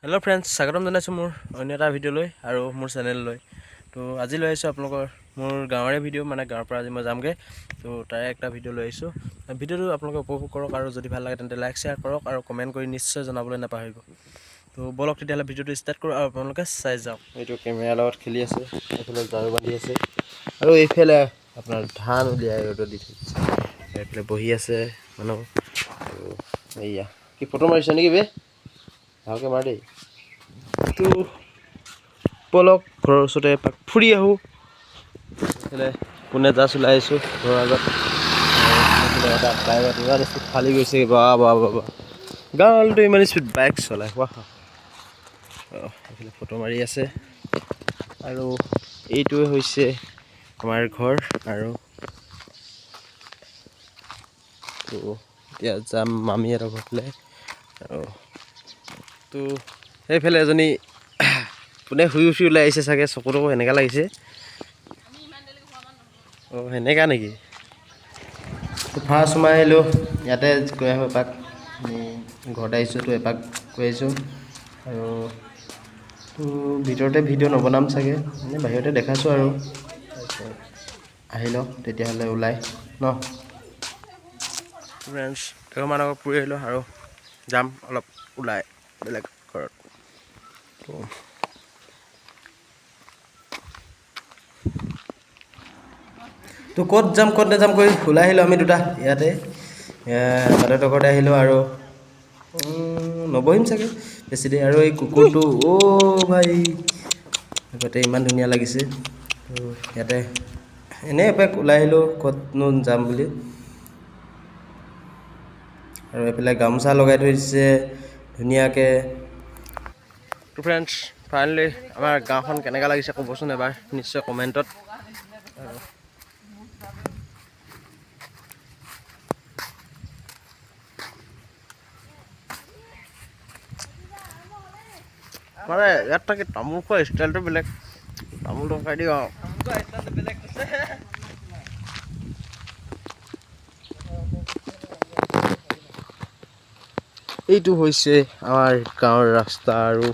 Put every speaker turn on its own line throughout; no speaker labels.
Hello friends, स्वागतम जनाइছোঁ মোৰ অন্য এটা ভিডিঅ'লৈ আৰু মোৰ চেনেললৈ। তো আজি লৈ আহিছোঁ আপোনালোকৰ মোৰ গাঁৱৰে ভিডিঅ', মানে গাঁৱৰ পৰা আজি মই যামগৈ। তো তাৰে একটা ভিডিঅ' লৈ আহিছোঁ। ভিডিঅ'টো আপোনালোকে উপভোগ কৰক আৰু যদি ভাল লাগে তেন্তে লাইক শ্বেয়াৰ কৰক আৰু কমেণ্ট কৰি নিশ্চয় জনাবলৈ নাপাহৰিব। তো বলক তেতিয়াহ'লে ভিডিঅ'টো ষ্টাৰ্ট কৰোঁ আৰু আপোনালোকে চাই যাওক। এইটো কেমেৰাৰ লগত খেলি আছে, এইফালে ঝাৰু বান্ধি আছে আৰু এইফালে আপোনাৰ ধান উলিয়াই ৰ'দত দি থৈছে। এইফালে বহি আছে মানুহ আৰু এইয়া কি ফটো মাৰিছে নেকি বে? ভালকৈ মাৰ দেই। তো বলক ঘৰৰ ওচৰতে এপাক ফুৰি আহোঁ। এইফালে কোনে জাষ্ট ওলাই আহিছোঁ ঘৰৰ আগত। এটা বাইকত ইমান স্পীড ফালি গৈছে, বাহ বাহ বাহ বাহ। গাঁৱতো ইমান স্পীড বাইক চলায়, বাহ। এইফালে ফটো মাৰি আছে আৰু এইটোৱে হৈছে আমাৰ ঘৰ। আৰু তো এতিয়া যাম মামীহঁতৰ ঘৰলৈ। আৰু তো সেইফালে এজনী কোনে শুই উঠি ওলাই আহিছে চাগে, চকুটো এনেকুৱা লাগিছে। অঁ সেনেকুৱা নেকি? ফাৰ্ষ্ট সোমাই আহিলোঁ, ইয়াতে গৈ আহোঁ এপাক। ঘৰত আহিছোঁ তো এপাক গৈ আহিছোঁ আৰু তো ভিতৰতে ভিডিঅ' নবনাম চাগে, এনেই বাহিৰতে দেখাইছোঁ আৰু। তাৰপিছত আহি লওক তেতিয়াহ'লে ওলাই ন ফ্ৰেণ্ডছ। এঘৰমান আগত ফুৰি আহিলোঁ আৰু যাম অলপ ওলাই বেলেগ ঘৰত। তো ক'ত যাম ক'ত নাযাম কৰি ওলাই আহিলোঁ আমি দুটা ইয়াতে বাটৰ ঘৰতে আহিলোঁ আৰু নবহিম চাগে বেছি দেৰি। আৰু এই কুকুৰটো ভাই আগতে ইমান ধুনীয়া লাগিছে। তো ইয়াতে এনেই এপাক ওলাই আহিলোঁ ক'তনো যাম বুলি। আৰু এইফালে গামোচা লগাই থৈ দিছে ধুনীয়াকৈ। তো ফ্ৰেণ্ডছ, ফাইনেলি আমাৰ গাঁওখন কেনেকুৱা লাগিছে ক'বচোন এবাৰ নিশ্চয় কমেণ্টত। মানে ইয়াত থাকি তামোল খোৱা ষ্টাইলটো বেলেগ, তামোলটো খাই দিওঁ আৰু। এইটো হৈছে আমাৰ গাঁৱৰ ৰাস্তা আৰু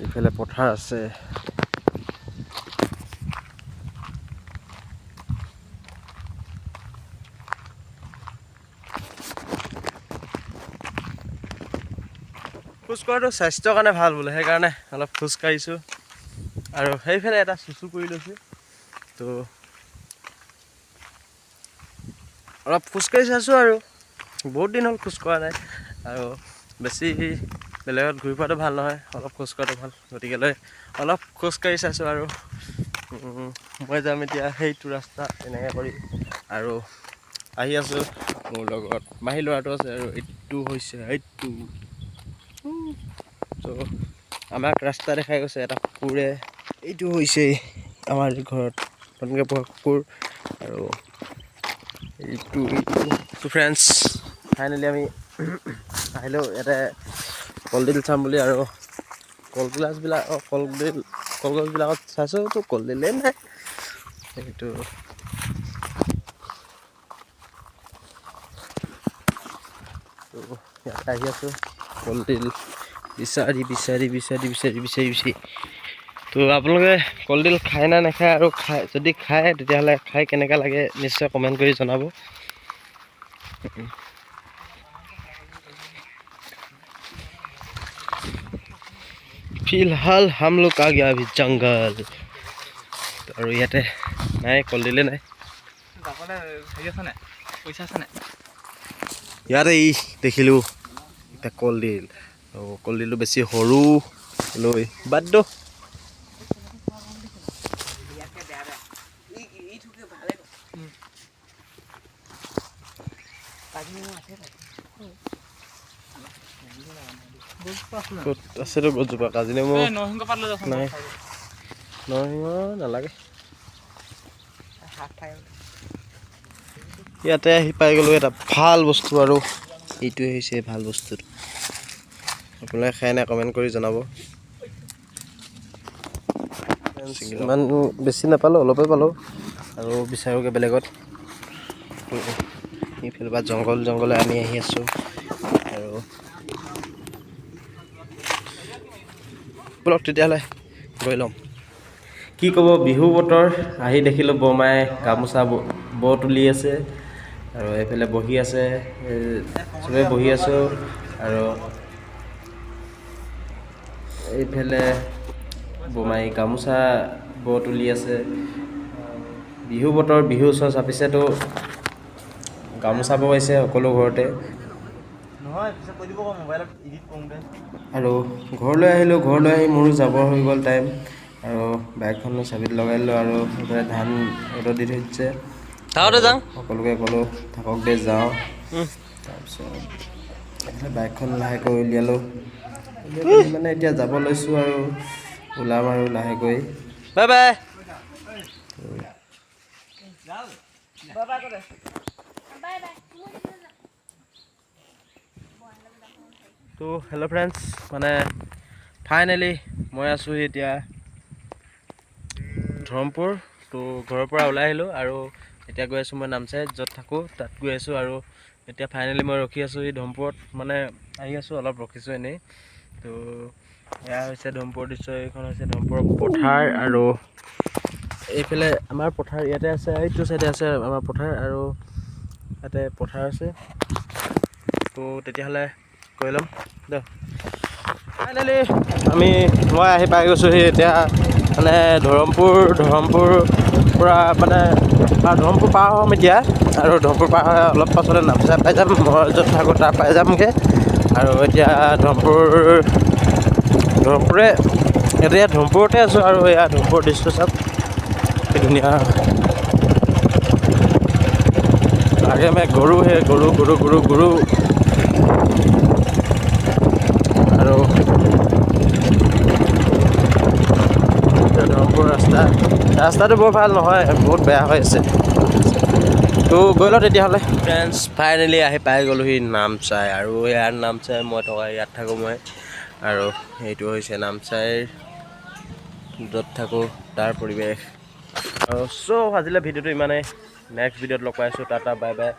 এইফালে পথাৰ আছে। খোজ কঢ়াটো স্বাস্থ্যৰ কাৰণে ভাল বোলে, সেইকাৰণে অলপ খোজ কাঢ়িছোঁ। আৰু সেইফালে এটা চুচু কৰি লৈছোঁ, তো অলপ খোজকাঢ়ি চাইছোঁ আৰু বহুত দিন হ'ল খোজ কঢ়া নাই। আৰু বেছি বেলেগত ঘূৰি ফুৰাটো ভাল নহয়, অলপ খোজ কঢ়াটো ভাল, গতিকেলৈ অলপ খোজকাঢ়ি চাইছোঁ। আৰু মই যাম এতিয়া সেইটো ৰাস্তা এনেকৈ কৰি আৰু আহি আছোঁ। মোৰ লগত মাহী ল'ৰাটো আছে আৰু এইটো হৈছে এইটো। তো আমাক ৰাস্তা দেখাই গৈছে এটা কুকুৰে। এইটো হৈছে আমাৰ ঘৰত নতুনকৈ পোহা কুকুৰ। আৰু এইটো ফ্ৰেণ্ডছ, ফাইনেলি আমি আহিলোঁ ইয়াতে কলডিল চাম বুলি। আৰু কলগছবিলাকত চাইছোঁ তো কলডিলেই নাই। সেইটো তো ইয়াতে আহি আছোঁ কলডিল বিচাৰি। তো আপোনালোকে কলডিল খায় না নাখায়, আৰু যদি খায় তেতিয়াহ'লে খাই কেনেকুৱা লাগে নিশ্চয় কমেণ্ট কৰি জনাব। फिलहाल हम लोग आ गया अभी जंगल। আৰু ইয়াতে নাই কলডিলে নাই। ইয়াতে দেখিলোঁ এটা কলডিল, আৰু কলডিলটো বেছি সৰু লৈ বাদ দিওঁ। ক'ত আছেতো গছজোপা? কাজি নেমু নাই, নৰসিংহ নালাগে। ইয়াতে আহি পাই গ'লোঁ এটা ভাল বস্তু, আৰু এইটোৱে হৈছে ভাল বস্তুটো। আপোনালোকে খাই নাই কমেণ্ট কৰি জনাব। ইমান বেছি নাপালোঁ, অলপেই পালোঁ আৰু বিচাৰোঁগৈ বেলেগত। এইফালে বা জংঘলে আমি আহি আছোঁ। আৰু ব'লক তেতিয়াহ'লে গৈ ল'ম। কি ক'ব, বিহু বতৰ আহি দেখিলোঁ বৰমাই গামোচা ব তুলি আছে আৰু এইফালে বহি আছে, চবেই বহি আছোঁ আৰু এইফালে বৰমাই গামোচা ব তুলি আছে। বিহু বতৰ, বিহু ওচৰ চাপিছেতো গামোচা বগাইছে সকলো ঘৰতে। আৰু ঘৰলৈ আহিলোঁ, ঘৰলৈ আহি মোৰো যাব হৈ গ'ল টাইম আৰু বাইকখনৰ চাবিত লগাই দিলোঁ আৰু এইফালে ধান ৰ'দত দি থৈছে। সকলোকে ক'লোঁ থাকক দে যাওঁ। তাৰপিছত এইফালে বাইকখন লাহেকৈ উলিয়ালোঁ, মানে এতিয়া যাব লৈছোঁ আৰু ওলাম আৰু লাহেকৈ। Bye bye. তো হেল্ল' ফ্ৰেণ্ডছ, মানে ফাইনেলি মই আছোঁহি এতিয়া ধৰমপুৰ। তো ঘৰৰ পৰা ওলাই আহিলোঁ আৰু এতিয়া গৈ আছোঁ মই নামচাইত য'ত থাকোঁ তাত গৈ আছোঁ আৰু এতিয়া ফাইনেলি মই ৰখি আছোঁ এই ধৰমপুৰত, মানে আহি আছোঁ অলপ ৰখিছোঁ এনেই। তো এয়া হৈছে ধৰমপুৰৰ দৃশ্য, এইখন হৈছে ধৰমপুৰৰ পথাৰ আৰু এইফালে আমাৰ পথাৰ ইয়াতে আছে, এইটো চাইডে আছে আমাৰ পথাৰ আৰু ইয়াতে পথাৰ আছে। তো তেতিয়াহ'লে গৈ ল'ম দিয়ক। ফাইনেলি মই আহি পাই গৈছোঁহি এতিয়া, মানে ধৰমপুৰ পৰা মানে ধৰমপুৰ পাৰ হ'ম এতিয়া আৰু ধৰমপুৰ পাৰ হৈ অলপ পাছতে নামচাই পাই যাম। মই য'ত থাকোঁ তাৰ পাই যামগৈ আৰু এতিয়া এতিয়া ধৰমপুৰতে আছোঁ আৰু এয়া ধৰমপুৰৰ দৃশ্য চাওক কি ধুনীয়া। আগে আমি গৰু আৰু ধৰমপুৰ ৰাস্তাটো বৰ ভাল নহয়, বহুত বেয়া হৈ আছে। তো গৈ লওঁ তেতিয়াহ'লে। ফ্ৰেণ্ডছ ফাইনেলি আহি পাই গ'লোহি নামচাই আৰু ইয়াৰ নামচাই মই থকা ইয়াত থাকোঁ মই আৰু এইটো হৈছে নামচাইৰ য'ত থাকোঁ তাৰ পৰিৱেশ। আৰু আজিলৈ ভিডিঅ'টো ইমানেই, নেক্সট ভিডিঅ'ত লগ পাইছোঁ, টাটা বাই বাই।